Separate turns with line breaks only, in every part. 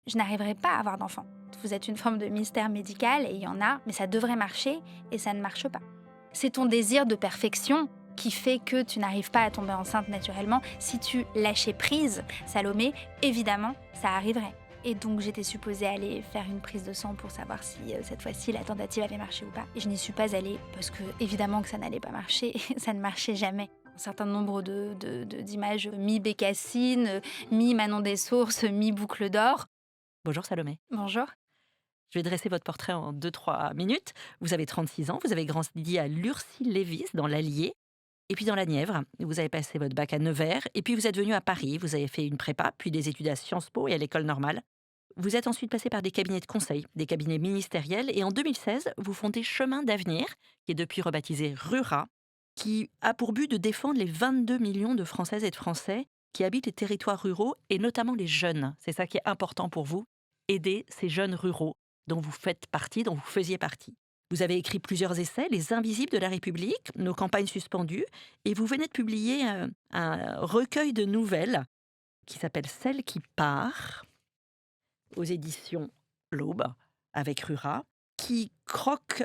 je n'arriverai pas à avoir d'enfant. Vous êtes une forme de mystère médical et il y en a, mais ça devrait marcher et ça ne marche pas. C'est ton désir de perfection qui fait que tu n'arrives pas à tomber enceinte naturellement. Si tu lâchais prise, Salomé, évidemment, ça arriverait. Et donc j'étais supposée aller faire une prise de sang pour savoir si cette fois-ci la tentative avait marché ou pas. Et je n'y suis pas allée parce que évidemment que ça n'allait pas marcher, ça ne marchait jamais. Un certain nombre d'images mi-Bécassine, mi-Manon des Sources, mi-Boucle d'Or.
Bonjour Salomé.
Bonjour.
Je vais dresser votre portrait en 2-3 minutes. Vous avez 36 ans, vous avez grandi à Lurcy-Lévis, dans l'Allier, et puis dans la Nièvre. Vous avez passé votre bac à Nevers, et puis vous êtes venu à Paris. Vous avez fait une prépa, puis des études à Sciences Po et à l'École normale. Vous êtes ensuite passé par des cabinets de conseil, des cabinets ministériels, et en 2016, vous fondez Chemin d'avenir, qui est depuis rebaptisé Rura, qui a pour but de défendre les 22 millions de Françaises et de Français qui habitent les territoires ruraux, et notamment les jeunes. C'est ça qui est important pour vous, aider ces jeunes ruraux dont vous faites partie, dont vous faisiez partie. Vous avez écrit plusieurs essais, Les Invisibles de la République, Nos campagnes suspendues, et vous venez de publier un recueil de nouvelles qui s'appelle Celle qui part, aux éditions L'Aube, avec Rura, qui croque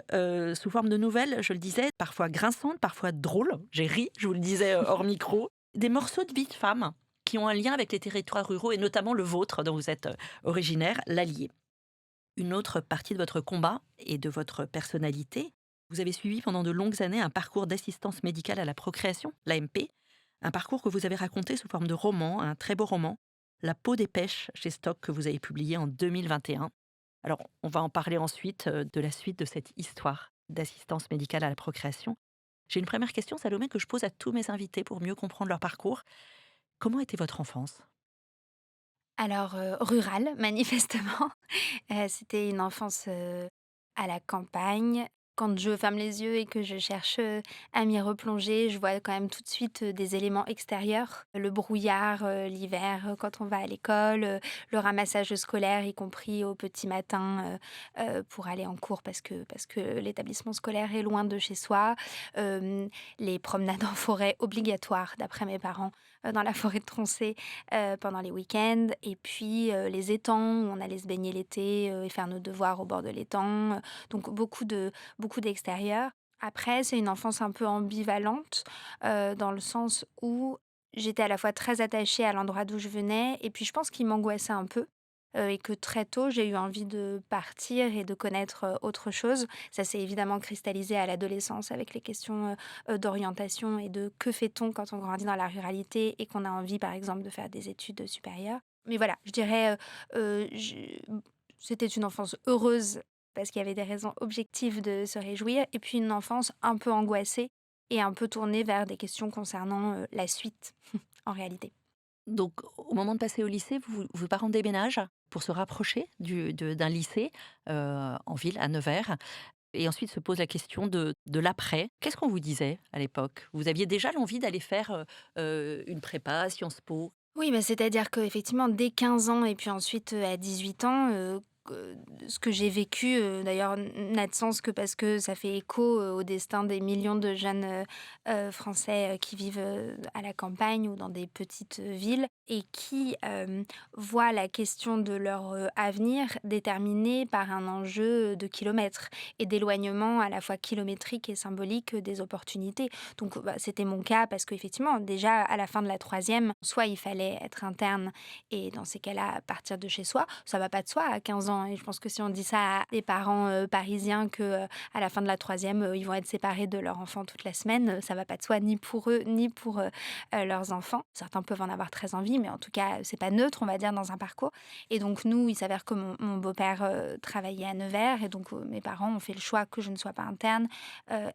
sous forme de nouvelles, je le disais, parfois grinçantes, parfois drôles. J'ai ri, je vous le disais hors micro. Des morceaux de vie de femmes qui ont un lien avec les territoires ruraux et notamment le vôtre, dont vous êtes originaire, l'Allier. Une autre partie de votre combat et de votre personnalité, vous avez suivi pendant de longues années un parcours d'assistance médicale à la procréation, l'AMP, un parcours que vous avez raconté sous forme de roman, un très beau roman, La peau des pêches chez Stock, que vous avez publié en 2021. Alors, on va en parler ensuite de la suite de cette histoire d'assistance médicale à la procréation. J'ai une première question, Salomé, que je pose à tous mes invités pour mieux comprendre leur parcours. Comment était votre enfance?
Alors, rurale, manifestement. C'était une enfance, à la campagne. Quand je ferme les yeux et que je cherche, à m'y replonger, je vois quand même tout de suite, des éléments extérieurs. Le brouillard, l'hiver, quand on va à l'école, le ramassage scolaire, y compris au petit matin, pour aller en cours parce que l'établissement scolaire est loin de chez soi. Les promenades en forêt obligatoires d'après mes parents, dans la forêt de Tronchet, pendant les week-ends et puis, les étangs où on allait se baigner l'été, et faire nos devoirs au bord de l'étang, donc beaucoup d'extérieur. Après, c'est une enfance un peu ambivalente, dans le sens où j'étais à la fois très attachée à l'endroit d'où je venais et puis je pense qu'il m'angoissait un peu, et que très tôt, j'ai eu envie de partir et de connaître, autre chose. Ça s'est évidemment cristallisé à l'adolescence avec les questions, d'orientation et de que fait-on quand on grandit dans la ruralité et qu'on a envie, par exemple, de faire des études supérieures. Mais voilà, je dirais, je c'était une enfance heureuse parce qu'il y avait des raisons objectives de se réjouir et puis une enfance un peu angoissée et un peu tournée vers des questions concernant, la suite, en réalité.
Donc, au moment de passer au lycée, vos parents déménagent pour se rapprocher d'un lycée en ville, à Nevers. Et ensuite se pose la question de l'après. Qu'est-ce qu'on vous disait à l'époque? Vous aviez déjà l'envie d'aller faire une prépa, Sciences Po?
Oui, bah, c'est-à-dire qu'effectivement, dès 15 ans et puis ensuite, à 18 ans, ce que j'ai vécu, d'ailleurs n'a de sens que parce que ça fait écho, au destin des millions de jeunes, Français, qui vivent, à la campagne ou dans des petites, villes et qui, voient la question de leur, avenir déterminée par un enjeu, de kilomètres et d'éloignement à la fois kilométrique et symbolique, des opportunités. Donc, bah, c'était mon cas parce qu'effectivement, déjà à la fin de la troisième, soit il fallait être interne et dans ces cas-là, partir de chez soi. Ça va pas de soi à 15 ans et je pense que si on dit ça à des parents, parisiens que, à la fin de la troisième, ils vont être séparés de leur enfant toute la semaine, ça va pas de soi ni pour eux, ni pour, leurs enfants. Certains peuvent en avoir très envie, mais en tout cas, c'est pas neutre, on va dire, dans un parcours et donc nous, il s'avère que mon beau-père, travaillait à Nevers et donc, mes parents ont fait le choix que je ne sois pas interne,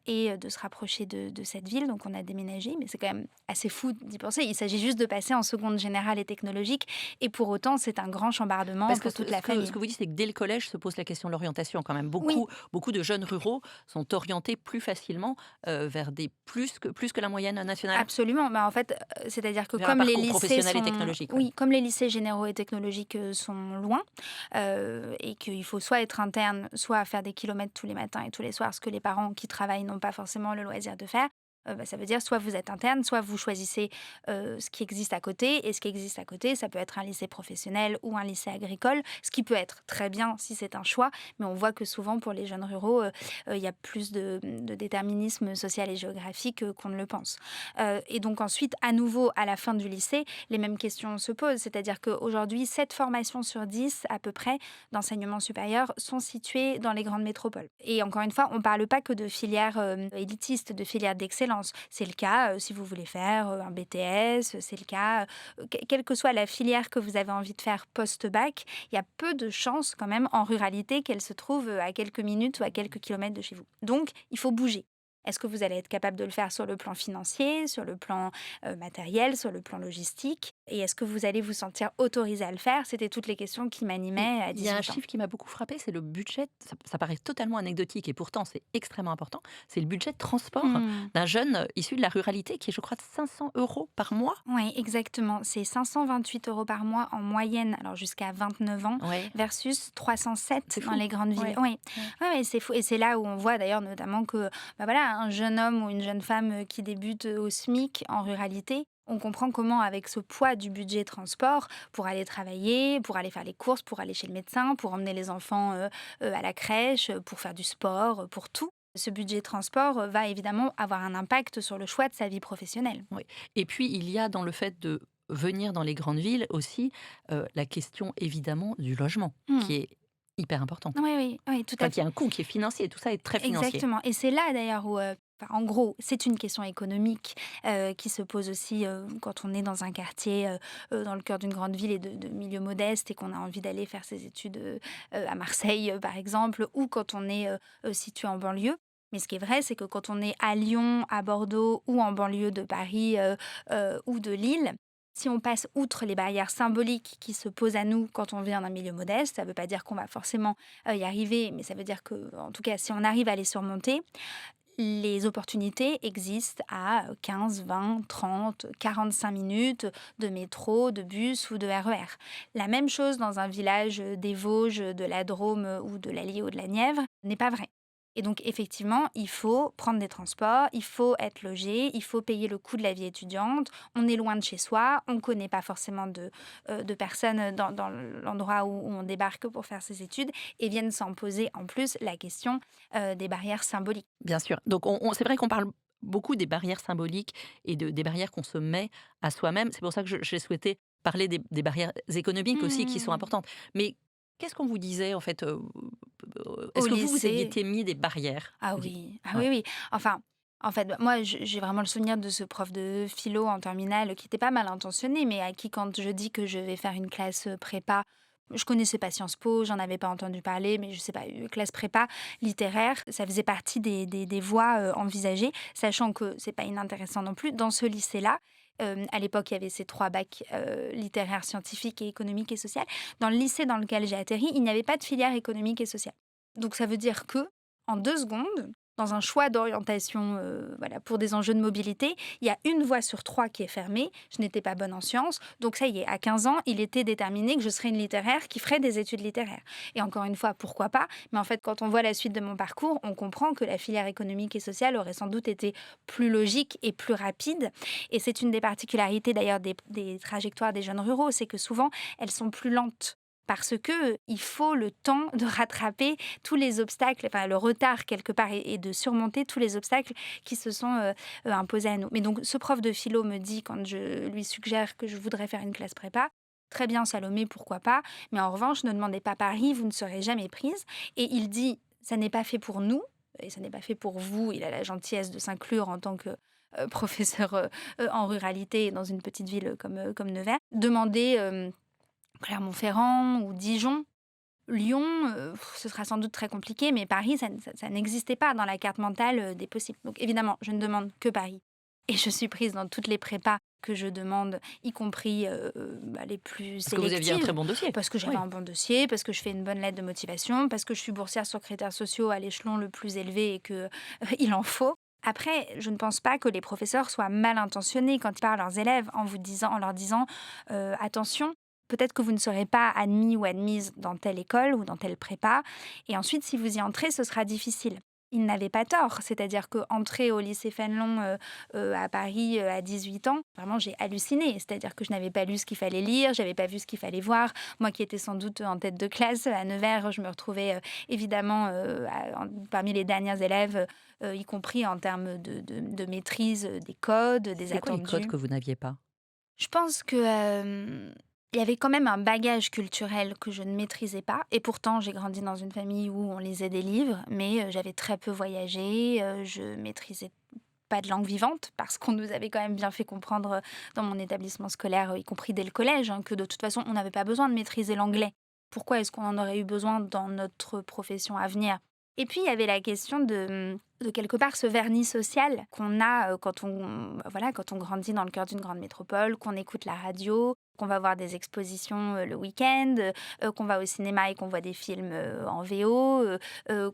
et de se rapprocher de cette ville. Donc on a déménagé, mais c'est quand même assez fou d'y penser. Il s'agit juste de passer en seconde générale et technologique et pour autant, c'est un grand chambardement
Parce que
pour toute la
ce
famille.
que vous dites, c'est que dès le collège se pose la question de l'orientation quand même.
Oui,
Beaucoup de jeunes ruraux sont orientés plus facilement vers des plus que la moyenne nationale,
absolument. Bah, en fait, c'est-à-dire que
vers un
comme les
parcours
lycées
professionnel et
sont
technologique. Ouais.
oui, comme les lycées généraux et technologiques, sont loin, et qu'il faut soit être interne, soit faire des kilomètres tous les matins et tous les soirs, ce que les parents qui travaillent n'ont pas forcément le loisir de faire. Ça veut dire soit vous êtes interne, soit vous choisissez, ce qui existe à côté et ce qui existe à côté, ça peut être un lycée professionnel ou un lycée agricole, ce qui peut être très bien si c'est un choix, mais on voit que souvent pour les jeunes ruraux, il y a plus de déterminisme social et géographique, qu'on ne le pense. Et donc ensuite, à nouveau, à la fin du lycée, les mêmes questions se posent. C'est-à-dire qu'aujourd'hui, 7 formations sur 10 à peu près d'enseignement supérieur sont situées dans les grandes métropoles. Et encore une fois, on ne parle pas que de filières élitistes, de filières d'excellence. C'est le cas si vous voulez faire un BTS, c'est le cas, quelle que soit la filière que vous avez envie de faire post-bac, il y a peu de chances quand même en ruralité qu'elle se trouve à quelques minutes ou à quelques kilomètres de chez vous. Donc, il faut bouger. Est-ce que vous allez être capable de le faire sur le plan financier, sur le plan matériel, sur le plan logistique? Et est-ce que vous allez vous sentir autorisé à le faire? C'était toutes les questions qui
Et
m'animaient à
il y a un
18 ans.
chiffre qui m'a beaucoup frappé, c'est le budget. Ça paraît totalement anecdotique et pourtant c'est extrêmement important. C'est le budget de transport
Mmh.
d'un jeune issu de la ruralité qui est, je crois, de 500 € par mois.
Oui, exactement. C'est 528 € par mois en moyenne, alors jusqu'à 29 ans,
Ouais,
versus 307
c'est
dans
fou.
les grandes villes.
Ouais,
Oui,
ouais.
ouais, ouais, c'est fou. Et c'est là où on voit d'ailleurs notamment que voilà, un jeune homme ou une jeune femme qui débute au SMIC en ruralité, on comprend comment, avec ce poids du budget transport, pour aller travailler, pour aller faire les courses, pour aller chez le médecin, pour emmener les enfants à la crèche, pour faire du sport, pour tout, ce budget transport va évidemment avoir un impact sur le choix de sa vie professionnelle.
Oui, et puis il y a dans le fait de venir dans les grandes villes aussi, la question évidemment du logement qui
Hmm.
est hyper importante.
Oui, oui, oui, tout
Enfin
à
qui
fait.
a un coût qui est financier, tout ça est très financier.
Exactement. Et c'est là d'ailleurs où, en gros, c'est une question économique qui se pose aussi quand on est dans un quartier, dans le cœur d'une grande ville et de milieu modeste et qu'on a envie d'aller faire ses études à Marseille, par exemple, ou quand on est situé en banlieue. Mais ce qui est vrai, c'est que quand on est à Lyon, à Bordeaux ou en banlieue de Paris ou de Lille, si on passe outre les barrières symboliques qui se posent à nous quand on vient d'un milieu modeste, ça ne veut pas dire qu'on va forcément y arriver, mais ça veut dire que, en tout cas, si on arrive à les surmonter, les opportunités existent à 15, 20, 30, 45 minutes de métro, de bus ou de RER. La même chose dans un village des Vosges, de la Drôme ou de l'Allier ou de la Nièvre n'est pas vrai. Et donc, effectivement, il faut prendre des transports, il faut être logé, il faut payer le coût de la vie étudiante. On est loin de chez soi, on ne connaît pas forcément de personnes dans l'endroit où on débarque pour faire ses études et viennent s'en poser en plus la question des barrières symboliques.
Bien sûr. Donc on c'est vrai qu'on parle beaucoup des barrières symboliques et des barrières qu'on se met à soi-même. C'est pour ça que j'ai souhaité parler des barrières économiques aussi qui sont
Mmh.
importantes. Mais qu'est-ce qu'on vous disait en fait,
Au
est-ce que vous aviez
lycée,
été mis des barrières?
ah
Di
oui, ah
Ouais.
oui, oui. Enfin, en fait, moi, j'ai vraiment le souvenir de ce prof de philo en terminale qui était pas mal intentionné, mais à qui, quand je dis que je vais faire une classe prépa, je connaissais pas Sciences Po, j'en avais pas entendu parler, mais je sais pas, une classe prépa littéraire, ça faisait partie des voies envisagées, sachant que c'est pas inintéressant non plus. Dans ce lycée-là, à l'époque, il y avait ces 3 bacs littéraires, scientifiques et économiques et sociales. Dans le lycée dans lequel j'ai atterri, il n'y avait pas de filière économique et sociale. Donc ça veut dire que, en 2 secondes, dans un choix d'orientation, voilà, pour des enjeux de mobilité, il y a une voie sur 3 qui est fermée. Je n'étais pas bonne en sciences, donc ça y est, à 15 ans, il était déterminé que je serais une littéraire qui ferait des études littéraires. Et encore une fois, pourquoi pas? Mais en fait, quand on voit la suite de mon parcours, on comprend que la filière économique et sociale aurait sans doute été plus logique et plus rapide. Et c'est une des particularités d'ailleurs des trajectoires des jeunes ruraux, c'est que souvent, elles sont plus lentes. Parce que il faut le temps de rattraper tous les obstacles, enfin le retard quelque part et de surmonter tous les obstacles qui se sont, imposés à nous. Mais donc ce prof de philo me dit quand je lui suggère que je voudrais faire une classe prépa: «Très bien Salomé, pourquoi pas, mais en revanche ne demandez pas Paris, vous ne serez jamais prise» et il dit: «Ça n'est pas fait pour nous et ça n'est pas fait pour vous». Il a la gentillesse de s'inclure en tant que, professeur, en ruralité dans une petite ville comme Nevers. Demandez, Clermont-Ferrand ou Dijon. Lyon, ce sera sans doute très compliqué, mais Paris, ça n'existait pas dans la carte mentale, des possibles. Donc évidemment, je ne demande que Paris et je suis prise dans toutes les prépas que je demande, y compris, les plus
Parce que vous aviez un très
sélectives,
bon dossier?
parce que j'avais
Oui.
un bon dossier, parce que je fais une bonne lettre de motivation, parce que je suis boursière sur critères sociaux à l'échelon le plus élevé et que, il en faut. Après, je ne pense pas que les professeurs soient mal intentionnés quand ils parlent à leurs élèves en leur disant: «Attention, peut-être que vous ne serez pas admis ou admise dans telle école ou dans telle prépa et ensuite si vous y entrez, ce sera difficile. il n'avait pas tort. C'est-à-dire qu'entrer au lycée Fénelon, à Paris, à 18 ans, vraiment j'ai halluciné. C'est-à-dire que je n'avais pas lu ce qu'il fallait lire, j'avais pas vu ce qu'il fallait voir. Moi qui étais sans doute en tête de classe à Nevers, je me retrouvais, évidemment, parmi les dernières élèves, y compris en termes de maîtrise, des codes, des
C'était quoi les codes
attendus.
que vous n'aviez pas?
Je pense que, il y avait quand même un bagage culturel que je ne maîtrisais pas et pourtant j'ai grandi dans une famille où on lisait des livres, mais j'avais très peu voyagé, je maîtrisais pas de langue vivante parce qu'on nous avait quand même bien fait comprendre, dans mon établissement scolaire, y compris dès le collège, hein, que de toute façon on n'avait pas besoin de maîtriser l'anglais. Pourquoi est-ce qu'on en aurait eu besoin dans notre profession à venir? Et puis il y avait la question de quelque part ce vernis social qu'on a, quand on voilà, quand on grandit dans le cœur d'une grande métropole, qu'on écoute la radio, qu'on va voir des expositions, le week-end, qu'on va au cinéma et qu'on voit des films, en VO,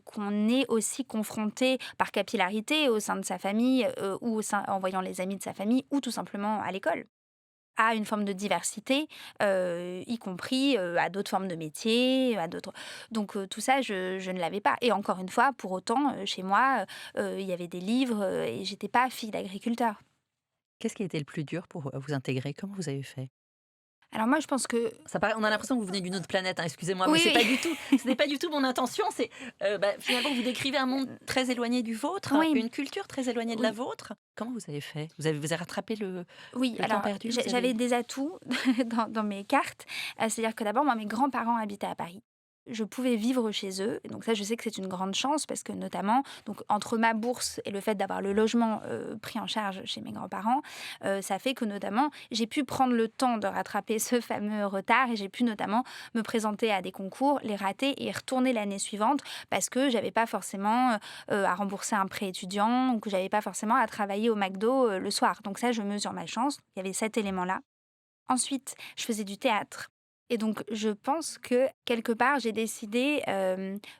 qu'on est aussi confronté par capillarité au sein de sa famille, ou au sein en voyant les amis de sa famille ou tout simplement à l'école, à une forme de diversité, y compris, à d'autres formes de métiers, à d'autres donc tout ça je ne l'avais pas et encore une fois, pour autant, chez moi, il y avait des livres, et j'étais pas fille d'agriculteur.
Qu'est-ce qui a été le plus dur pour, vous intégrer? Comment vous avez fait?
Alors moi, je pense que
Ça paraît on a l'impression que vous venez d'une autre planète, hein, excusez-moi, mais
oui,
c'est
oui.
pas du tout ce n'est pas du tout mon intention. C'est, finalement, vous décrivez un monde très éloigné du vôtre,
Oui,
une culture très éloignée de la
oui,
vôtre. Comment vous avez fait? Vous avez rattrapé
oui,
le temps
alors
perdu? Vous
j'avais
avez
des atouts dans mes cartes, c'est-à-dire que d'abord, moi, mes grands-parents habitaient à Paris. Je pouvais vivre chez eux, et donc ça, je sais que c'est une grande chance parce que notamment, donc entre ma bourse et le fait d'avoir le logement, pris en charge chez mes grands-parents, ça fait que notamment, j'ai pu prendre le temps de rattraper ce fameux retard et j'ai pu notamment me présenter à des concours, les rater et y retourner l'année suivante parce que j'avais pas forcément, à rembourser un prêt étudiant ou que j'avais pas forcément à travailler au McDo, le soir. Donc ça, je mesure ma chance. Il y avait cet élément-là. Ensuite, je faisais du théâtre et donc je pense que, quelque part, j'ai décidé,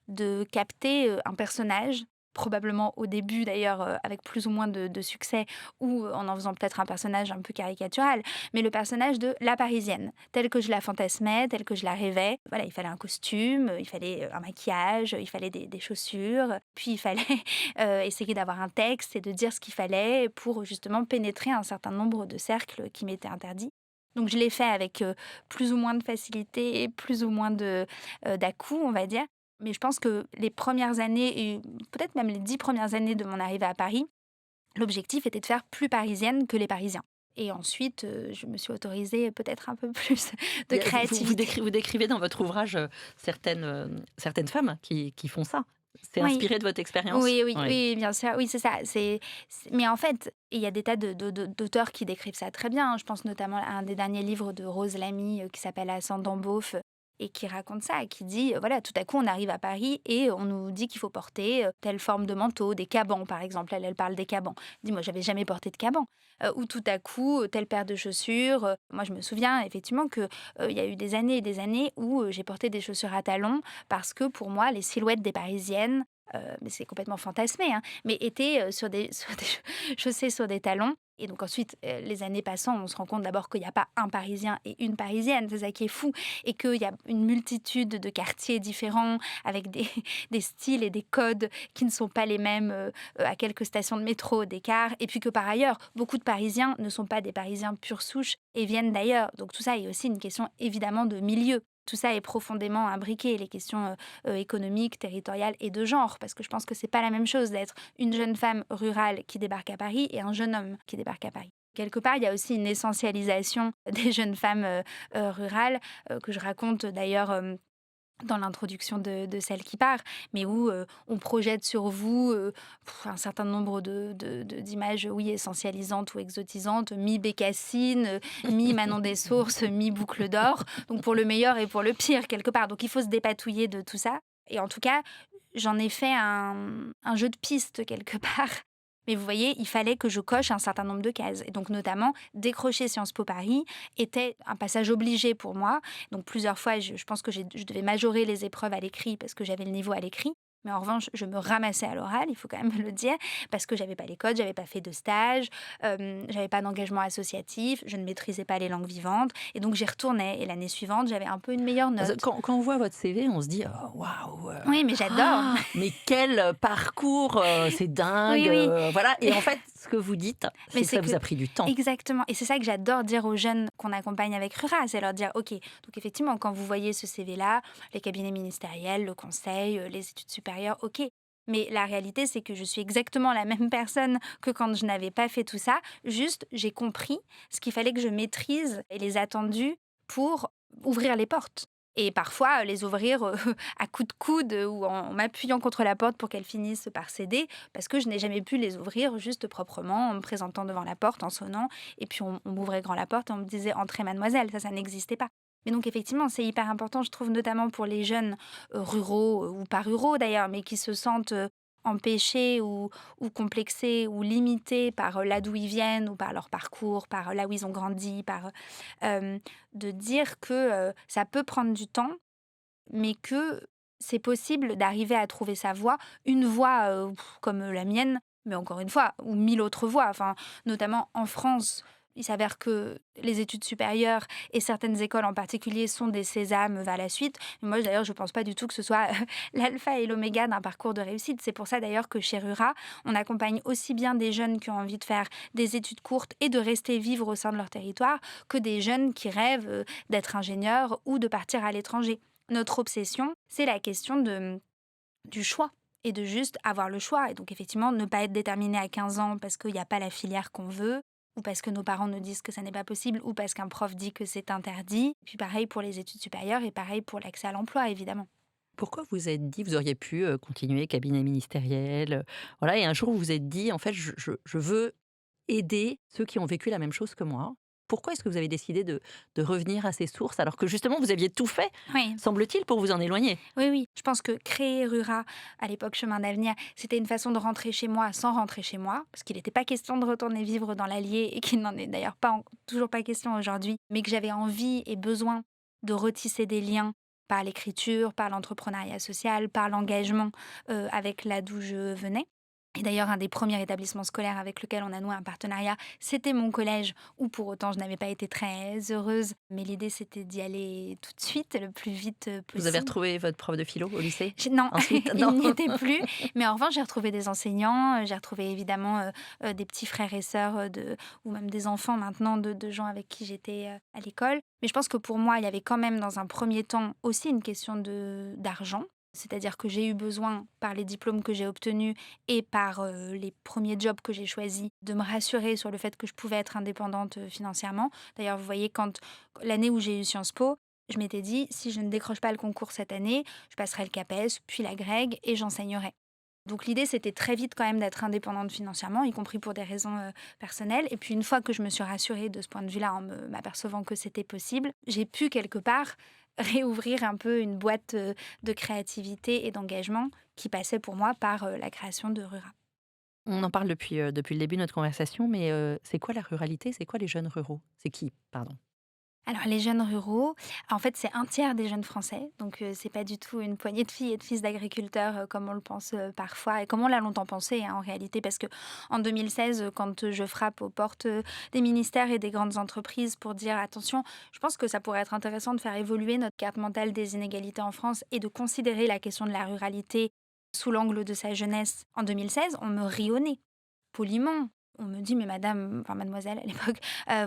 de capter, un personnage, probablement au début d'ailleurs, avec plus ou moins de succès ou en faisant peut-être un personnage un peu caricatural, mais le personnage de la Parisienne, telle que je la fantasmais, telle que je la rêvais. Voilà, il fallait un costume, il fallait, un maquillage, il fallait des chaussures, puis il fallait, essayer d'avoir un texte et de dire ce qu'il fallait pour justement pénétrer un certain nombre de cercles qui m'étaient interdits. Donc je l'ai fait avec, plus ou moins de facilité, plus ou moins d'à-coups, on va dire. Mais je pense que les premières années et peut-être même les 10 premières années de mon arrivée à Paris, l'objectif était de faire plus parisienne que les Parisiens. Et ensuite, je me suis autorisée peut-être un peu plus de
il y a
créativité.
vous décrivez dans votre ouvrage, certaines femmes qui font ça. C'est
Oui.
inspiré de votre expérience?
Oui, oui,
Oui.
oui, bien sûr, oui, c'est ça. Mais en fait, il y a des tas d'auteurs qui décrivent ça très bien, hein. Je pense notamment à un des derniers livres de Rose Lamy, qui s'appelle Ascendant Beauf, et qui raconte ça, qui dit, voilà, tout à coup, on arrive à Paris et on nous dit qu'il faut porter, telle forme de manteau, des cabans, par exemple. Elle parle des cabans. Dis moi, j'avais jamais porté de caban. Ou tout à coup, telle paire de chaussures. Moi, je me souviens effectivement que, il y a eu des années et des années où, j'ai porté des chaussures à talons parce que pour moi, les silhouettes des Parisiennes, mais c'est complètement fantasmé, hein, mais étaient, sur des sur des chaussées sur des talons et donc ensuite, les années passant, on se rend compte d'abord qu'il y a pas un Parisien et une Parisienne, c'est ça qui est fou et qu'il y a une multitude de quartiers différents avec des des styles et des codes qui ne sont pas les mêmes, à quelques stations de métro d'écart et puis que par ailleurs, beaucoup de Parisiens ne sont pas des Parisiens pure souche et viennent d'ailleurs. Donc tout ça est aussi une question évidemment de milieu. Tout ça est profondément imbriqué, les questions, économiques, territoriales et de genre. Parce que je pense que c'est pas la même chose d'être une jeune femme rurale qui débarque à Paris et un jeune homme qui débarque à Paris. Quelque part, il y a aussi une essentialisation des jeunes femmes, rurales, que je raconte d'ailleurs, dans l'introduction de Celle qui part, mais où, on projette sur vous, un certain nombre d'images, oui, essentialisantes ou exotisantes, mi-Bécassine, mi-Manon des Sources, mi-Boucle d'or, donc pour le meilleur et pour le pire, quelque part. Donc il faut se dépatouiller de tout ça et en tout cas, j'en ai fait un jeu de piste quelque part. Mais vous voyez, il fallait que je coche un certain nombre de cases et donc notamment décrocher Sciences Po Paris était un passage obligé pour moi donc plusieurs fois, je pense que je devais majorer les épreuves à l'écrit parce que j'avais le niveau à l'écrit. Mais en revanche, je me ramassais à l'oral, il faut quand même le dire, parce que j'avais pas les codes, j'avais pas fait de stage, j'avais pas d'engagement associatif, je ne maîtrisais pas les langues vivantes et donc j'y retournais et l'année suivante, j'avais un peu une meilleure
Parce que
note.
quand on voit votre CV, on se dit: «Oh waouh,
Oui, mais j'adore.
mais quel parcours, c'est dingue,
Oui, oui.
voilà et en fait, ce que vous dites,
Mais
c'est que
c'est
ça
que
vous a pris du temps.
exactement et c'est ça que j'adore dire aux jeunes qu'on accompagne avec Rura, c'est leur dire: «OK, donc effectivement, quand vous voyez ce CV-là, les cabinets ministériels, le conseil, les études supérieures, OK. Mais la réalité, c'est que je suis exactement la même personne que quand je n'avais pas fait tout ça. Juste, j'ai compris ce qu'il fallait que je maîtrise et les attendus pour ouvrir les portes et parfois, les ouvrir, à coups de coude ou en m'appuyant contre la porte pour qu'elles finissent par céder parce que je n'ai jamais pu les ouvrir juste proprement en me présentant devant la porte, en sonnant et puis on m'ouvrait grand la porte et on me disait: «Entrez mademoiselle», ça n'existait pas. Mais donc effectivement, c'est hyper important, je trouve, notamment pour les jeunes, ruraux, ou pas ruraux d'ailleurs, mais qui se sentent, empêchés ou complexés ou limités par, là d'où ils viennent ou par leur parcours, par, là où ils ont grandi, par, de dire que, ça peut prendre du temps mais que c'est possible d'arriver à trouver sa voie, une voie, comme la mienne, mais encore une fois, ou 1000 autres voies. Enfin, notamment en France, il s'avère que les études supérieures et certaines écoles en particulier sont des sésames vers la suite. Moi, d'ailleurs, je ne pense pas du tout que ce soit l'alpha et l'oméga d'un parcours de réussite. C'est pour ça d'ailleurs que chez Rura, on accompagne aussi bien des jeunes qui ont envie de faire des études courtes et de rester vivre au sein de leur territoire que des jeunes qui rêvent d'être ingénieurs ou de partir à l'étranger. Notre obsession, c'est la question du choix et de juste avoir le choix. Et donc, effectivement, ne pas être déterminé à 15 ans parce qu'il n'y a pas la filière qu'on veut, ou parce que nos parents nous disent que ça n'est pas possible, ou parce qu'un prof dit que c'est interdit. Et puis, pareil pour les études supérieures et pareil pour l'accès à l'emploi, évidemment.
Pourquoi vous êtes dit vous auriez pu, continuer cabinet ministériel, voilà et un jour vous vous êtes dit: «En fait, je veux aider ceux qui ont vécu la même chose que moi». Pourquoi est-ce que vous avez décidé de revenir à ces sources alors que justement vous aviez tout fait,
Oui.
semble-t-il, pour vous en éloigner?
Oui, oui. Je pense que créer Rura, à l'époque Chemin d'avenir, c'était une façon de rentrer chez moi sans rentrer chez moi, parce qu'il n'était pas question de retourner vivre dans l'Allier et qu'il n'en est d'ailleurs toujours pas question aujourd'hui, mais que j'avais envie et besoin de retisser des liens par l'écriture, par l'entrepreneuriat social, par l'engagement avec là d'où je venais. Et d'ailleurs, un des premiers établissements scolaires avec lequel on a noué un partenariat, c'était mon collège, où pour autant je n'avais pas été très heureuse. Mais l'idée, c'était d'y aller tout de suite, le plus vite
Vous avez
possible.
retrouvé votre prof de philo au lycée?
Non,
Ensuite?
il
Non?
n'y était plus. Mais en revanche, j'ai retrouvé des enseignants, j'ai retrouvé évidemment des petits frères et sœurs ou même des enfants maintenant de gens avec qui j'étais à l'école. Mais je pense que pour moi, il y avait quand même dans un premier temps aussi une question d'argent. C'est-à-dire que j'ai eu besoin, par les diplômes que j'ai obtenus et par les premiers jobs que j'ai choisis, de me rassurer sur le fait que je pouvais être indépendante financièrement. D'ailleurs, vous voyez, quand l'année où j'ai eu Sciences Po, je m'étais dit, si je ne décroche pas le concours cette année, je passerai le CAPES, puis la Greg et j'enseignerai. Donc l'idée, c'était très vite quand même d'être indépendante financièrement, y compris pour des raisons personnelles. Et puis une fois que je me suis rassurée de ce point de vue-là, en m'apercevant que c'était possible, j'ai pu quelque part réouvrir un peu une boîte de créativité et d'engagement qui passait pour moi par la création de Rura.
On en parle depuis le début de notre conversation, mais c'est quoi la ruralité? C'est quoi les jeunes ruraux? C'est qui? Pardon.
Alors les jeunes ruraux, en fait, c'est un tiers des jeunes Français, donc c'est pas du tout une poignée de filles et de fils d'agriculteurs, comme on le pense, parfois et comme on l'a longtemps pensé, hein, en réalité. Parce que en 2016, quand je frappe aux portes, des ministères et des grandes entreprises pour dire: «Attention, je pense que ça pourrait être intéressant de faire évoluer notre carte mentale des inégalités en France et de considérer la question de la ruralité sous l'angle de sa jeunesse», en 2016, on me rit au nez, poliment. On me dit: «Mais madame», enfin mademoiselle à l'époque,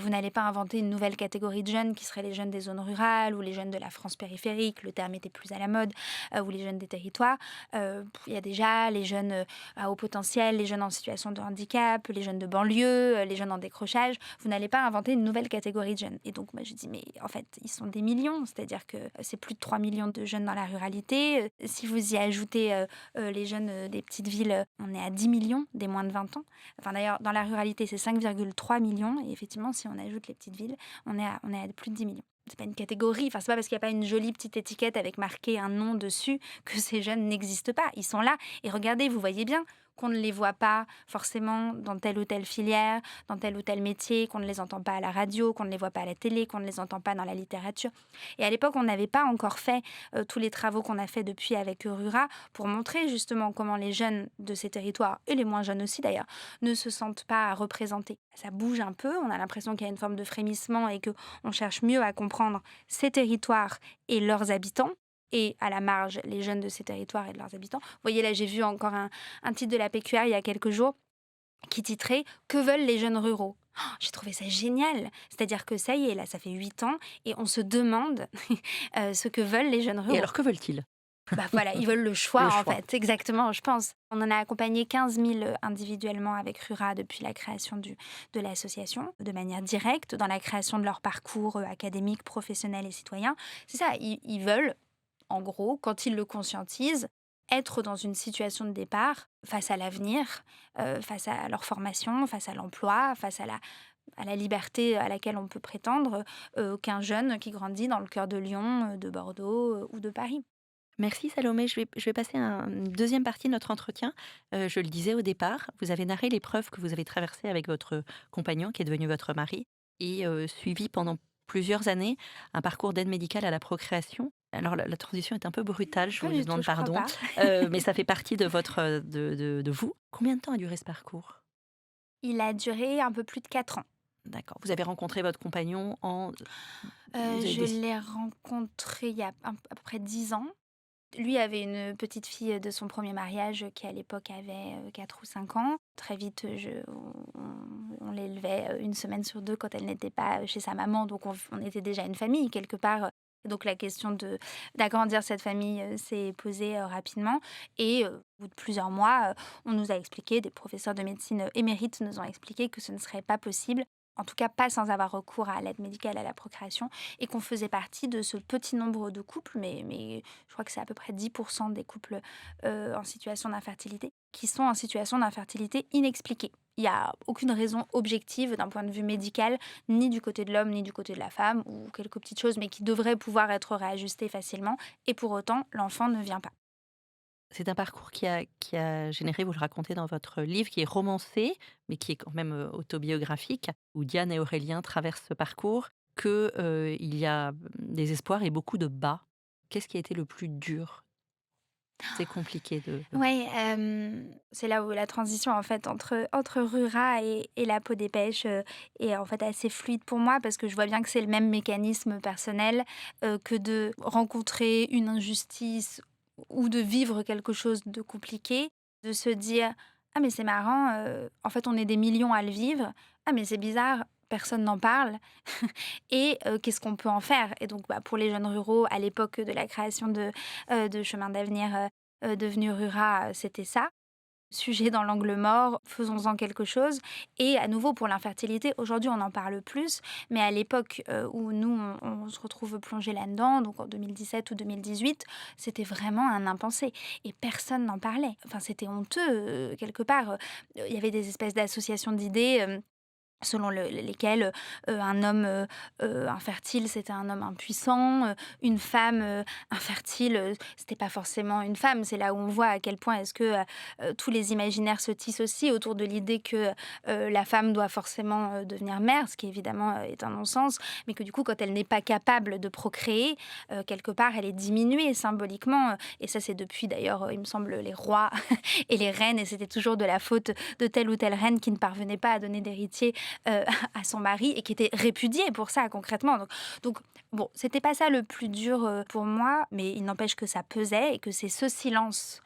«vous n'allez pas inventer une nouvelle catégorie de jeunes qui seraient les jeunes des zones rurales ou les jeunes de la France périphérique», le terme était plus à la mode, ou les jeunes des territoires. Il y a déjà les jeunes, à haut potentiel, les jeunes en situation de handicap, les jeunes de banlieue, les jeunes en décrochage. Vous n'allez pas inventer une nouvelle catégorie de jeunes. Et donc moi je dis: «Mais en fait, ils sont des millions», c'est-à-dire que c'est plus de 3 millions de jeunes dans la ruralité. Si vous y ajoutez, les jeunes, des petites villes, on est à 10 millions des moins de 20 ans. Enfin d'ailleurs, dans la ruralité, c'est 5,3 millions et effectivement, si on ajoute les petites villes, on est à plus de 10 millions. C'est pas une catégorie, enfin c'est pas parce qu'il y a pas une jolie petite étiquette avec marqué un nom dessus que ces jeunes n'existent pas. Ils sont là et regardez, vous voyez bien qu'on ne les voit pas forcément dans telle ou telle filière, dans tel ou tel métier, qu'on ne les entend pas à la radio, qu'on ne les voit pas à la télé, qu'on ne les entend pas dans la littérature. Et à l'époque, on n'avait pas encore fait tous les travaux qu'on a fait depuis avec Rura pour montrer justement comment les jeunes de ces territoires, et les moins jeunes aussi d'ailleurs, ne se sentent pas représentés. Ça bouge un peu, on a l'impression qu'il y a une forme de frémissement et qu'on cherche mieux à comprendre ces territoires et leurs habitants. Et à la marge, les jeunes de ces territoires et de leurs habitants. Vous voyez, là, j'ai vu encore un titre de la PQR il y a quelques jours qui titrait «Que veulent les jeunes ruraux?» J'ai trouvé ça génial. C'est-à-dire que ça y est, là, ça fait 8 ans et on se demande ce que veulent les jeunes
Et
ruraux.
alors que veulent-ils?
Bah voilà, ils veulent le
Le
choix en
choix.
fait, exactement, je pense. On en a accompagné 15 000 individuellement avec Rura depuis la création de l'association, de manière directe, dans la création de leur parcours académique, professionnel et citoyen. C'est ça, ils veulent, en gros, quand ils le conscientisent, être dans une situation de départ face à l'avenir, face à leur formation, face à l'emploi, face à la liberté à laquelle on peut prétendre qu'un jeune qui grandit dans le cœur de Lyon, de Bordeaux ou de Paris.
Merci Salomé, je vais passer à une 2e partie de notre entretien. Je le disais au départ, vous avez narré l'épreuve que vous avez traversée avec votre compagnon qui est devenu votre mari et suivi pendant plusieurs années un parcours d'aide médicale à la procréation. Alors la transition est un peu brutale, je
Pas
vous
du tout,
demande
je crois
pardon,
pas.
mais ça fait partie de votre, de vous. Combien de temps a duré ce parcours?
Il a duré un peu plus de 4 ans.
D'accord. Vous avez rencontré votre compagnon en vous avez
Je
déc
l'ai rencontré il y a à peu près 10 ans. Lui avait une petite fille de son premier mariage qui, à l'époque, avait 4 ou 5 ans. Très vite, on l'élevait 1 semaine sur 2 quand elle n'était pas chez sa maman, donc on était déjà une famille quelque part. Donc la question d'agrandir cette famille s'est posée rapidement et au bout de plusieurs mois, on nous a expliqué, des professeurs de médecine émérites nous ont expliqué que ce ne serait pas possible, en tout cas pas sans avoir recours à l'aide médicale à la procréation, et qu'on faisait partie de ce petit nombre de couples, mais je crois que c'est à peu près 10% des couples en situation d'infertilité, qui sont en situation d'infertilité inexpliquée. Il n'y a aucune raison objective d'un point de vue médical, ni du côté de l'homme, ni du côté de la femme, ou quelques petites choses, mais qui devraient pouvoir être réajustées facilement. Et pour autant, l'enfant ne vient pas.
C'est un parcours qui a généré, vous le racontez dans votre livre, qui est romancé, mais qui est quand même, autobiographique, où Diane et Aurélien traversent ce parcours, que, il y a, des espoirs et beaucoup de bas. Qu'est-ce qui a été le plus dur? C'est compliqué de
Oui, c'est là où la transition en fait entre Rura et la peau des pêches est en fait assez fluide pour moi parce que je vois bien que c'est le même mécanisme personnel que de rencontrer une injustice ou de vivre quelque chose de compliqué, de se dire: «Ah mais c'est marrant, en fait on est des millions à le vivre. Ah mais c'est bizarre, personne n'en parle et qu'est-ce qu'on peut en faire?» Et donc bah, pour les jeunes ruraux à l'époque de la création de Chemin d'avenir, devenu Rura, c'était ça. Sujet dans l'angle mort, faisons-en quelque chose. Et à nouveau pour l'infertilité, aujourd'hui on en parle plus, mais à l'époque où nous on se retrouve plongé là-dedans, donc en 2017 ou 2018, c'était vraiment un impensé et personne n'en parlait. Enfin c'était honteux quelque part. Il y avait des espèces d'associations d'idées. Selon lesquels un homme infertile, c'était un homme impuissant, une femme infertile, c'était pas forcément une femme. C'est là où on voit à quel point est-ce que tous les imaginaires se tissent aussi autour de l'idée que la femme doit forcément devenir mère, ce qui évidemment est un non-sens, mais que du coup, quand elle n'est pas capable de procréer, quelque part, elle est diminuée symboliquement. Et ça, c'est depuis d'ailleurs, il me semble, les rois et les reines, et c'était toujours de la faute de telle ou telle reine qui ne parvenait pas à donner d'héritier à son mari et qui était répudié pour ça concrètement. Donc bon, c'était pas ça le plus dur pour moi, mais il n'empêche que ça pesait et que c'est ce silence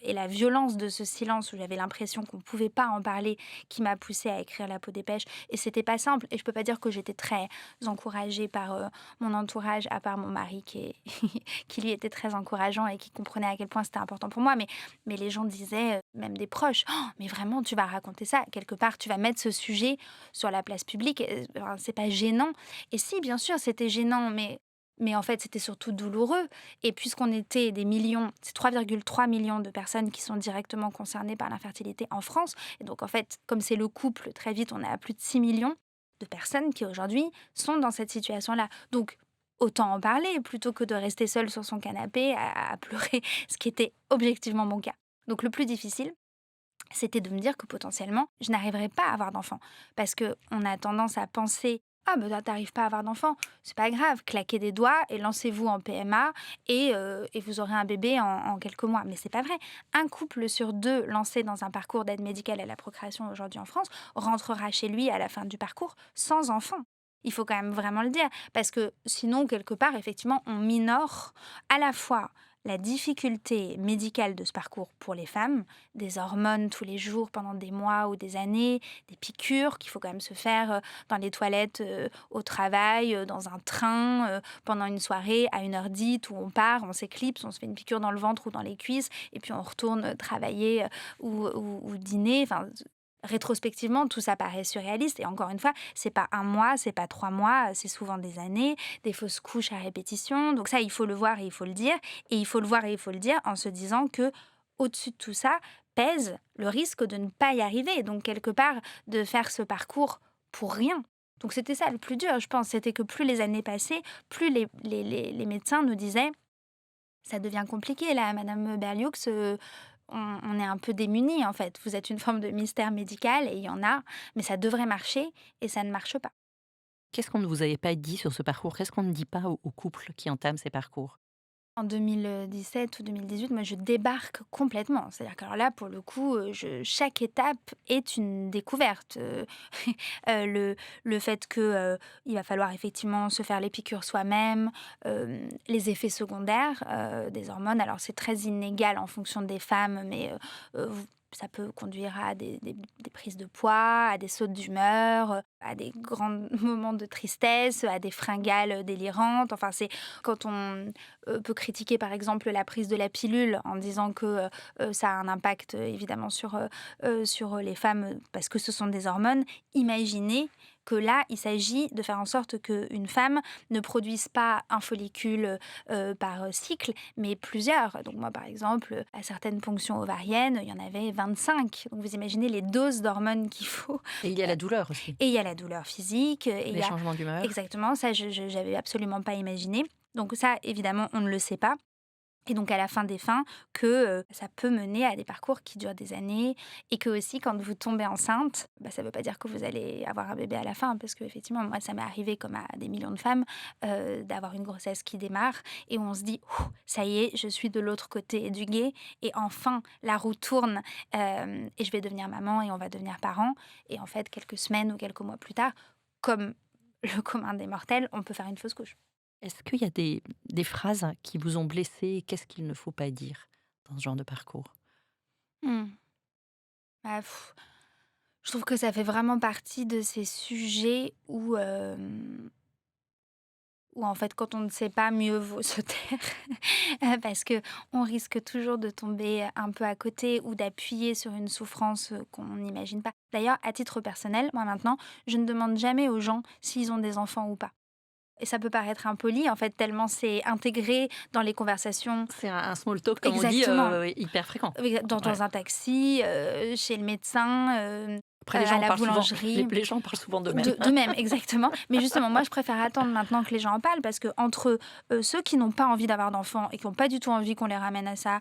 et la violence de ce silence où j'avais l'impression qu'on pouvait pas en parler qui m'a poussée à écrire La peau des pêches. Et c'était pas simple. Et je peux pas dire que j'étais très encouragée par mon entourage, à part mon mari qui lui était très encourageant et qui comprenait à quel point c'était important pour moi. Mais les gens disaient, même des proches: «Oh, mais vraiment, tu vas raconter ça quelque part, tu vas mettre ce sujet sur la place publique, enfin, c'est pas gênant?» Et si, bien sûr, c'était gênant, mais en fait, c'était surtout douloureux. Et puisqu'on était des millions, c'est 3,3 millions de personnes qui sont directement concernées par l'infertilité en France. Et donc, en fait, comme c'est le couple, très vite, on est à plus de 6 millions de personnes qui, aujourd'hui, sont dans cette situation-là. Donc, autant en parler plutôt que de rester seule sur son canapé à pleurer, ce qui était objectivement mon cas. Donc, le plus difficile, c'était de me dire que potentiellement, je n'arriverais pas à avoir d'enfant. Parce qu'on a tendance à penser: «Ah ben, tu pas à avoir d'enfant, c'est pas grave, claquez des doigts et lancez-vous en PMA et vous aurez un bébé en quelques mois». Mais c'est pas vrai. Un couple sur 2 lancé dans un parcours d'aide médicale à la procréation aujourd'hui en France rentrera chez lui à la fin du parcours sans enfant. Il faut quand même vraiment le dire, parce que sinon, quelque part, effectivement, on minore à la fois la difficulté médicale de ce parcours pour les femmes, des hormones tous les jours pendant des mois ou des années, des piqûres qu'il faut quand même se faire dans les toilettes, au travail, dans un train, pendant une soirée à 1h10 où on part, on s'éclipse, on se fait une piqûre dans le ventre ou dans les cuisses et puis on retourne travailler ou dîner. Enfin, rétrospectivement, tout ça paraît surréaliste et encore une fois, c'est pas un mois, c'est pas 3 mois, c'est souvent des années, des fausses couches à répétition. Donc ça, il faut le voir et il faut le dire et il faut le voir et il faut le dire en se disant que au-dessus de tout ça, pèse le risque de ne pas y arriver, donc quelque part de faire ce parcours pour rien. Donc c'était ça le plus dur, je pense, c'était que plus les années passaient, plus les médecins nous disaient: «Ça devient compliqué là, madame Berlioux, on est un peu démunis en fait. Vous êtes une forme de mystère médical et il y en a, mais ça devrait marcher et ça ne marche pas».
Qu'est-ce qu'on ne vous avait pas dit sur ce parcours? Qu'est-ce qu'on ne dit pas aux couples qui entament ces parcours?
En 2017 ou 2018, moi, je débarque complètement. C'est-à-dire que alors là, pour le coup, chaque étape est une découverte. Le fait que, il va falloir effectivement se faire les piqûres soi-même, les effets secondaires, des hormones. Alors c'est très inégal en fonction des femmes, mais, v ça peut conduire à des prises de poids, à des sautes d'humeur, à des grands moments de tristesse, à des fringales, délirantes. Enfin, c'est quand on peut critiquer par exemple la prise de la pilule en disant que, ça a un impact, évidemment sur les femmes, parce que ce sont des hormones. Imaginez que là, il s'agit de faire en sorte qu'une femme ne produise pas un follicule, par, cycle, mais plusieurs. Donc moi, par exemple, à certaines ponctions ovariennes, il y en avait 25. Donc vous imaginez les doses d'hormones qu'il faut.
Et il y a la douleur aussi,
Et il y a la douleur physique, et il
les
y a
changements d'humeur.
exactement, ça je j'avais absolument pas imaginé. Donc ça, évidemment, on ne le sait pas et donc à la fin des fins que, ça peut mener à des parcours qui durent des années et que aussi quand vous tombez enceinte, bah, ça veut pas dire que vous allez avoir un bébé à la fin parce qu'effectivement, moi, ça m'est arrivé comme à des millions de femmes, d'avoir une grossesse qui démarre et où on se dit: «Ouh, ça y est, je suis de l'autre côté du gué et enfin la roue tourne, et je vais devenir maman et on va devenir parents» et en fait, quelques semaines ou quelques mois plus tard, comme le commun des mortels, on peut faire une fausse couche.
Est-ce qu'il y a des phrases qui vous ont blessé? Qu'est-ce qu'il ne faut pas dire dans ce genre de parcours?
Mmh. Bah, je trouve que ça fait vraiment partie de ces sujets où en fait, quand on ne sait pas, mieux vaut se taire. Parce que on risque toujours de tomber un peu à côté ou d'appuyer sur une souffrance, qu'on n'imagine pas. D'ailleurs, à titre personnel, moi maintenant, je ne demande jamais aux gens s'ils ont des enfants ou pas. Et ça peut paraître impoli, en fait, tellement c'est intégré dans les conversations.
C'est un small talk comme on dit,
Exactement.
hyper fréquent.
Oui,
Ouais.
dans un taxi, chez le médecin,
Après les gens
à
en
la
parlent souvent les
boulangerie.
les gens parlent souvent d'eux-mêmes.
D'eux-mêmes, exactement. Mais justement, moi, je préfère attendre maintenant que les gens en parlent parce qu'entre, ceux qui n'ont pas envie d'avoir d'enfants et qui n'ont pas du tout envie qu'on les ramène à ça,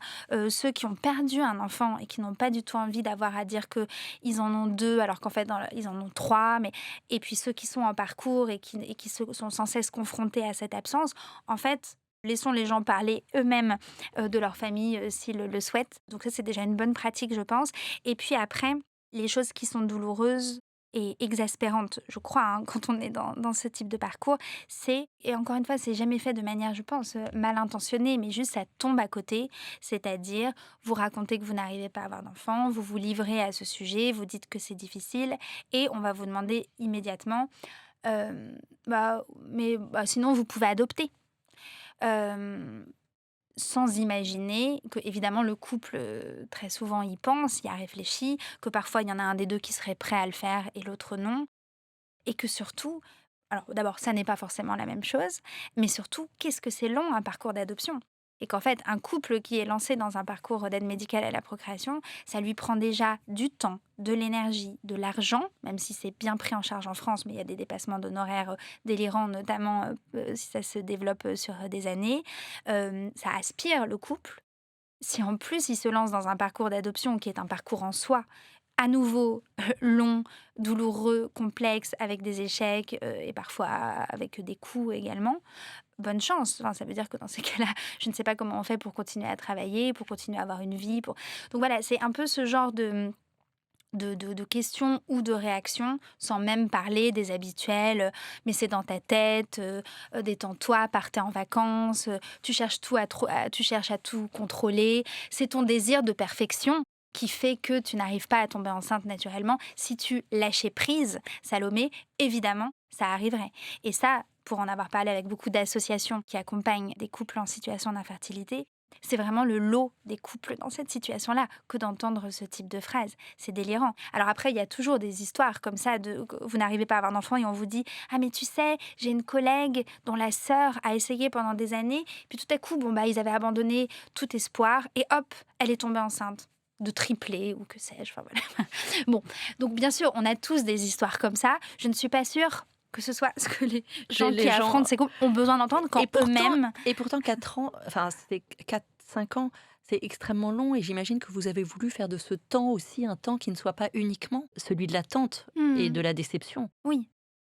ceux qui ont perdu un enfant et qui n'ont pas du tout envie d'avoir à dire qu'ils en ont 2 alors qu'en fait, ils en ont 3, mais et puis ceux qui sont en parcours et qui sont sans cesse confrontés à cette absence, en fait, laissons les gens parler eux-mêmes, de leur famille, s'ils le souhaitent. Donc ça, c'est déjà une bonne pratique, je pense et puis après, les choses qui sont douloureuses et exaspérante, je crois, hein, quand on est dans ce type de parcours, c'est et encore une fois, c'est jamais fait de manière, je pense, mal intentionnée, mais juste ça tombe à côté. C'est-à-dire, vous racontez que vous n'arrivez pas à avoir d'enfant, vous vous livrez à ce sujet, vous dites que c'est difficile et on va vous demander immédiatement, mais bah, sinon vous pouvez adopter». Hem Sans imaginer que évidemment le couple, très souvent y pense, y a réfléchi, que parfois il y en a un des 2 qui serait prêt à le faire et l'autre non et que surtout alors d'abord ça n'est pas forcément la même chose, mais surtout qu'est-ce que c'est long un parcours d'adoption? Et qu'en fait un couple qui est lancé dans un parcours d'aide médicale à la procréation, ça lui prend déjà du temps, de l'énergie, de l'argent, même si c'est bien pris en charge en France, mais il y a des dépassements d'honoraires, délirants notamment, si ça se développe, sur, des années. Ça aspire le couple. si en plus il se lance dans un parcours d'adoption qui est un parcours en soi, à nouveau long, douloureux, complexe, avec des échecs et parfois avec des coups également, bonne chance. Enfin, ça veut dire que dans ces cas-là, je ne sais pas comment on fait pour continuer à travailler, pour continuer à avoir une vie. Donc voilà, c'est un peu ce genre de questions ou de réactions, sans même parler des habituels, mais c'est dans ta tête, détends-toi, partez en vacances, tu cherches tu cherches à tout contrôler. C'est ton désir de perfection qui fait que tu n'arrives pas à tomber enceinte naturellement. Si tu lâchais prise, Salomé, évidemment, ça arriverait. Et ça, pour en avoir parlé avec beaucoup d'associations qui accompagnent des couples en situation d'infertilité, c'est vraiment le lot des couples dans cette situation-là que d'entendre ce type de phrase. C'est délirant. Alors après, il y a toujours des histoires comme ça vous n'arrivez pas à avoir d'enfant et on vous dit: «Ah mais tu sais, j'ai une collègue dont la sœur a essayé pendant des années, puis tout à coup, bon bah, ils avaient abandonné tout espoir et hop, elle est tombée enceinte». De triplé ou que sais-je, enfin voilà. Bon, donc bien sûr, on a tous des histoires comme ça. Je ne suis pas sûre que ce soit ce que les gens qui
Les gens
affrontent ces couples ont besoin d'entendre
et
quand
pourtant
eux-mêmes.
4 ans, enfin c'est 4-5 ans, c'est extrêmement long et j'imagine que vous avez voulu faire de ce temps aussi un temps qui ne soit pas uniquement celui de l'attente et
Mmh.
de la déception.
Oui.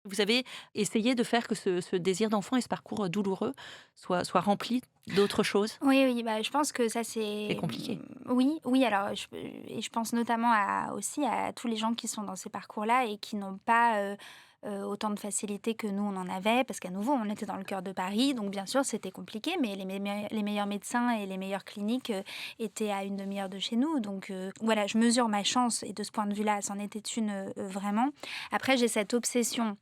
Vous avez essayé de faire que ce désir d'enfant et ce parcours, douloureux soit rempli d'autres choses?
Oui, oui, bah, je pense que ça
C'est
c'est
compliqué.
oui, oui, alors je pense notamment aussi à tous les gens qui sont dans ces parcours-là et qui n'ont pas, autant de facilité que nous on en avait. Parce qu'à nouveau, on était dans le cœur de Paris, donc bien sûr, c'était compliqué, mais les meilleurs médecins et les meilleures cliniques, étaient à une demi heure de chez nous. Donc voilà, je mesure ma chance et de ce point de vue-là, c'en était une, vraiment. Après, j'ai cette obsession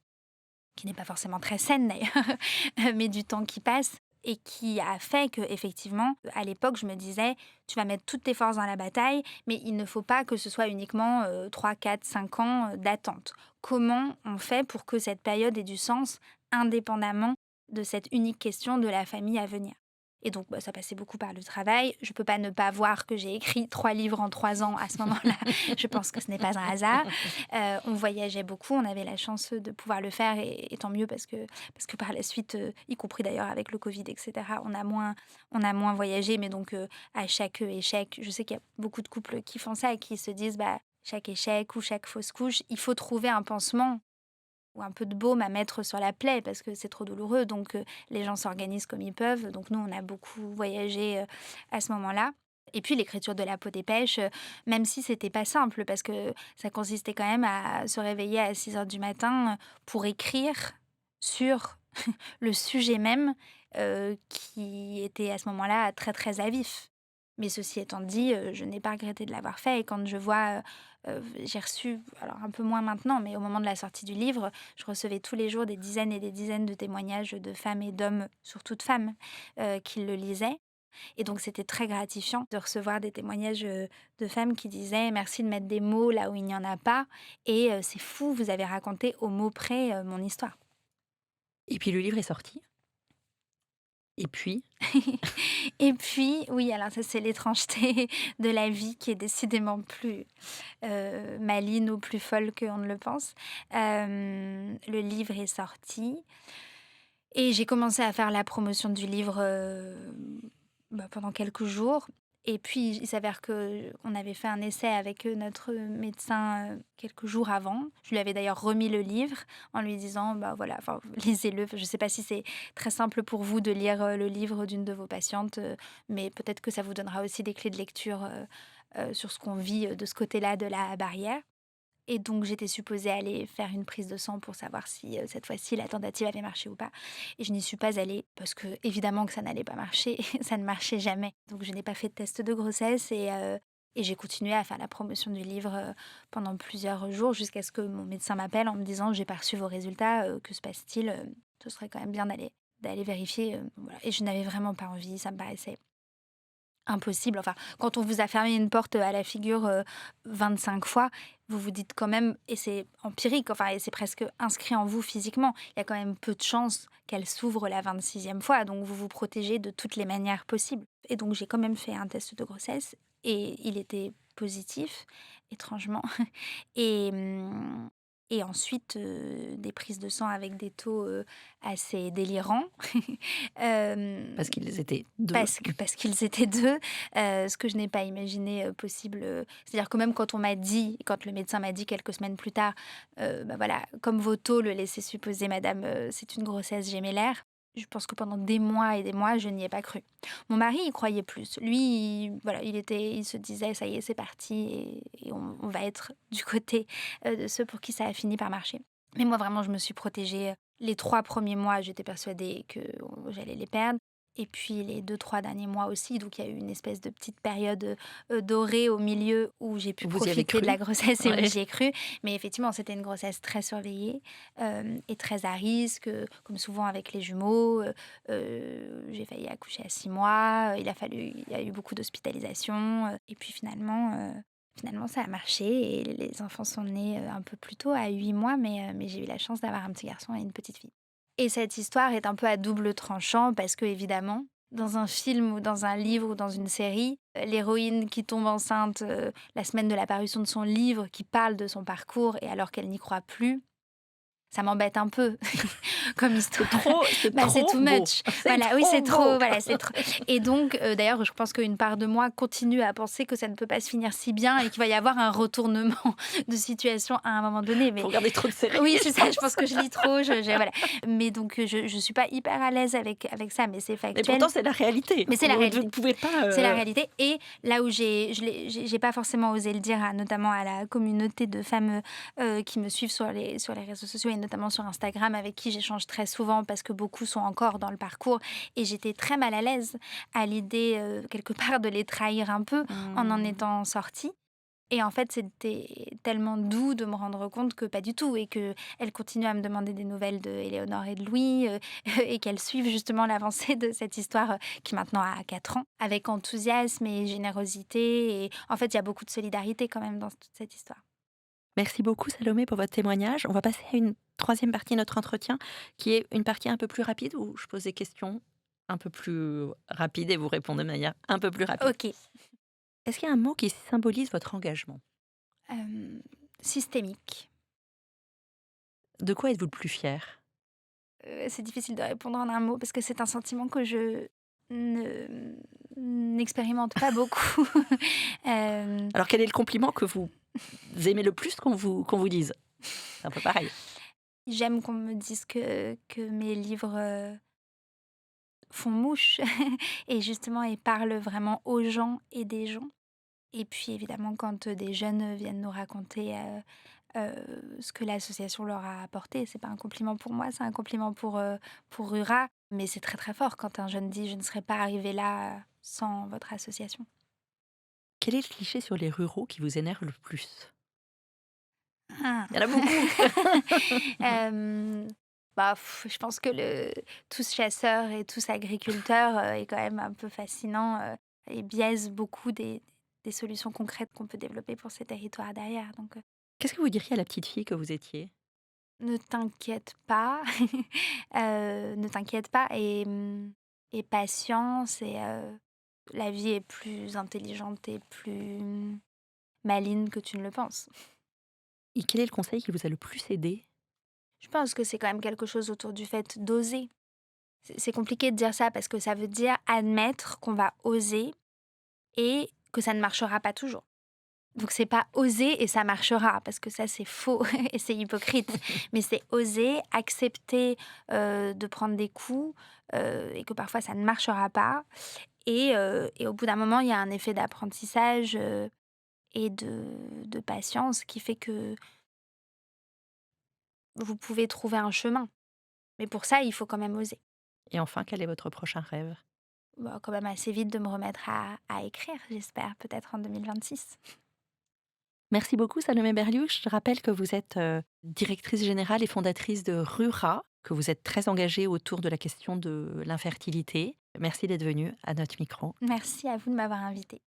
qui n'est pas forcément très saine d'ailleurs, mais du temps qui passe et qui a fait que effectivement, à l'époque, je me disais: «Tu vas mettre toutes tes forces dans la bataille, mais il ne faut pas que ce soit uniquement, 3, 4, 5 ans, d'attente». Comment on fait pour que cette période ait du sens, indépendamment de cette unique question de la famille à venir? Et donc bah, ça passait beaucoup par le travail. Je peux pas ne pas voir que j'ai écrit 3 livres en 3 ans à ce moment-là. Je pense que ce n'est pas un hasard. On voyageait beaucoup, on avait la chance de pouvoir le faire et tant mieux parce que par la suite, y compris d'ailleurs avec le covid et cetera, on a moins voyagé mais donc à chaque échec, je sais qu'il y a beaucoup de couples qui font ça et qui se disent: «Bah, chaque échec ou chaque fausse couche, il faut trouver un pansement ou un peu de baume à mettre sur la plaie parce que c'est trop douloureux». Donc les gens s'organisent comme ils peuvent. Donc nous, on a beaucoup voyagé, à ce moment-là. Et puis l'écriture de La peau des pêches, même si c'était pas simple parce que ça consistait quand même à se réveiller à 6 heures du matin, pour écrire sur le sujet même, qui était à ce moment-là très, très à vif. Mais ceci étant dit, je n'ai pas regretté de l'avoir fait et quand je vois, j'ai reçu, alors un peu moins maintenant, mais au moment de la sortie du livre, je recevais tous les jours des dizaines et des dizaines de témoignages de femmes et d'hommes, surtout de femmes, qui le lisaient et donc c'était très gratifiant de recevoir des témoignages, de femmes qui disaient: «Merci de mettre des mots là où il n'y en a pas et c'est fou, vous avez raconté au mot près, mon histoire».
Et puis le livre est sorti et puis?
Et puis, oui, alors ça, c'est l'étrangeté de la vie qui est décidément plus, maligne ou plus folle qu'on ne le pense. Le livre est sorti et j'ai commencé à faire la promotion du livre, bah, pendant quelques jours et puis il s'avère qu'on avait fait un essai avec, notre médecin, quelques jours avant. Je lui avais d'ailleurs remis le livre en lui disant: «Bah, voilà, enfin, lisez-le». Je ne sais pas si c'est très simple pour vous de lire, le livre d'une de vos patientes, mais peut-être que ça vous donnera aussi des clés de lecture, sur ce qu'on vit, de ce côté-là de la barrière. Et donc j'étais supposée aller faire une prise de sang pour savoir si, cette fois-ci la tentative avait marché ou pas et je n'y suis pas allée parce que évidemment que ça n'allait pas marcher, ça ne marchait jamais. Donc je n'ai pas fait de test de grossesse et j'ai continué à faire la promotion du livre, pendant plusieurs jours jusqu'à ce que mon médecin m'appelle en me disant: «J'ai pas reçu vos résultats, que se passe-t-il? Ce serait quand même bien d'aller vérifier», voilà et je n'avais vraiment pas envie, ça me paraissait impossible. Enfin, quand on vous a fermé une porte, à la figure, 25 fois, vous vous dites quand même et c'est empirique, enfin et c'est presque inscrit en vous physiquement. Il y a quand même peu de chances qu'elle s'ouvre la 26e fois, donc vous vous protégez de toutes les manières possibles et donc j'ai quand même fait un test de grossesse et il était positif, étrangement et et ensuite, des prises de sang avec des taux, assez délirants.
Parce
Hem
qu'ils étaient 2.
parce qu'ils étaient 2, ce que je n'ai pas imaginé, possible, c'est-à-dire que même quand le médecin m'a dit quelques semaines plus tard, bah, voilà, comme vos taux le laissaient supposer madame, c'est une grossesse gémellaire. Je pense que pendant des mois et des mois, je n'y ai pas cru. Mon mari y croyait plus. Lui, voilà, il se disait: «Ça y est, c'est parti et on va être du côté, de ceux pour qui ça a fini par marcher». Mais moi, vraiment, je me suis protégée, les 3 premiers mois, j'étais persuadée que j'allais les perdre. Et puis les 2 3 derniers mois aussi, donc il y a eu une espèce de petite période, dorée au milieu où j'ai pu
Vous y avez
profiter de la
cru?
grossesse et où
Ouais.
j'y ai cru. Mais effectivement, c'était une grossesse très surveillée, et très à risque, comme souvent avec les jumeaux. J'ai failli accoucher à 6 mois, il y a eu beaucoup d'hospitalisations, et puis finalement ça a marché et les enfants sont nés, un peu plus tôt, à 8 mois, mais j'ai eu la chance d'avoir un petit garçon et une petite fille. Et cette histoire est un peu à double tranchant parce que évidemment, dans un film ou dans un livre ou dans une série, l'héroïne qui tombe enceinte, la semaine de la parution de son livre, qui parle de son parcours et alors qu'elle n'y croit plus, ça m'embête un peu comme histoire.
C'est
Bah, c'est
trop
too
beau,
much.
c'est
Voilà, oui,
trop
c'est trop,
beau!
voilà, c'est trop et donc d'ailleurs, je pense qu'une part de moi continue à penser que ça ne peut pas se finir si bien et qu'il va y avoir un retournement de situation à un moment donné, mais
Vous regardez trop de séries,
oui,
je
c'est ça, je
pense.
pense que je lis trop, je voilà. Mais donc je suis pas hyper à l'aise avec ça, mais c'est
Mais
factuel.
pourtant, c'est la réalité.
Mais c'est la
Vous ne
réalité.
pouvez pas,
C'est la réalité et là où j'ai pas forcément osé le dire à notamment à la communauté de femmes, qui me suivent sur les réseaux sociaux et notamment sur Instagram avec qui j'échange très souvent parce que beaucoup sont encore dans le parcours et j'étais très mal à l'aise à l'idée, quelque part de les trahir un peu en
Mmh.
étant sortie. Et en fait, c'était tellement doux de me rendre compte que pas du tout et qu'elle continue à me demander des nouvelles de Éléonore et de Louis, et qu'elles suivent justement l'avancée de cette histoire, qui maintenant a 4 ans, avec enthousiasme et générosité et en fait, il y a beaucoup de solidarité quand même dans toute cette histoire.
Merci beaucoup Salomé pour votre témoignage. On va passer à une troisième partie de notre entretien, qui est une partie un peu plus rapide, où je pose des questions un peu plus rapides et vous répondez de manière un peu plus rapide.
OK.
Est-ce qu'il y a un mot qui symbolise votre engagement?
Systémique.
De quoi êtes-vous le plus fier?
C'est difficile de répondre en un mot parce que c'est un sentiment que je ne n'expérimente pas beaucoup. Hem
Alors quel est le compliment que vous aimez le plus qu'on vous dise? C'est un peu pareil.
J'aime qu'on me dise que mes livres, font mouche et justement et parlent vraiment aux gens et des gens. Et puis évidemment quand, des jeunes, viennent nous raconter, ce que l'association leur a apporté, c'est pas un compliment pour moi, c'est un compliment pour Rura, mais c'est très, très fort quand un jeune dit: «Je ne serais pas arrivé là sans votre association».
Quel est le cliché sur les ruraux qui vous énerve le plus?
Ah!
Il y en a beaucoup.
Hem, Bah, je pense que le tous chasseurs et tous agriculteurs, est quand même un peu fascinant, et biaise beaucoup des solutions concrètes qu'on peut développer pour ces territoires derrière donc
Qu'est-ce que vous diriez à la petite fille que vous étiez?
ne t'inquiète pas, ne t'inquiète pas et patience et la vie est plus intelligente et plus maligne que tu ne le penses.
Et quel est le conseil qui vous a le plus aidé?
Je pense que c'est quand même quelque chose autour du fait d'oser. C'est compliqué de dire ça parce que ça veut dire admettre qu'on va oser et que ça ne marchera pas toujours. Donc c'est pas oser et ça marchera parce que ça c'est faux et c'est hypocrite. Mais c'est oser, accepter, de prendre des coups, et que parfois ça ne marchera pas et au bout d'un moment, il y a un effet d'apprentissage, et de patience qui fait que vous pouvez trouver un chemin. Mais pour ça, il faut quand même oser.
Et enfin, quel est votre prochain rêve?
Bah, quand même assez vite de me remettre à écrire, j'espère, peut-être en 2026.
Merci beaucoup Salomé Berliouche. Je rappelle que vous êtes, directrice générale et fondatrice de Rura, que vous êtes très engagée autour de la question de l'infertilité. Merci d'être venue à notre micro.
Merci à vous de m'avoir invitée.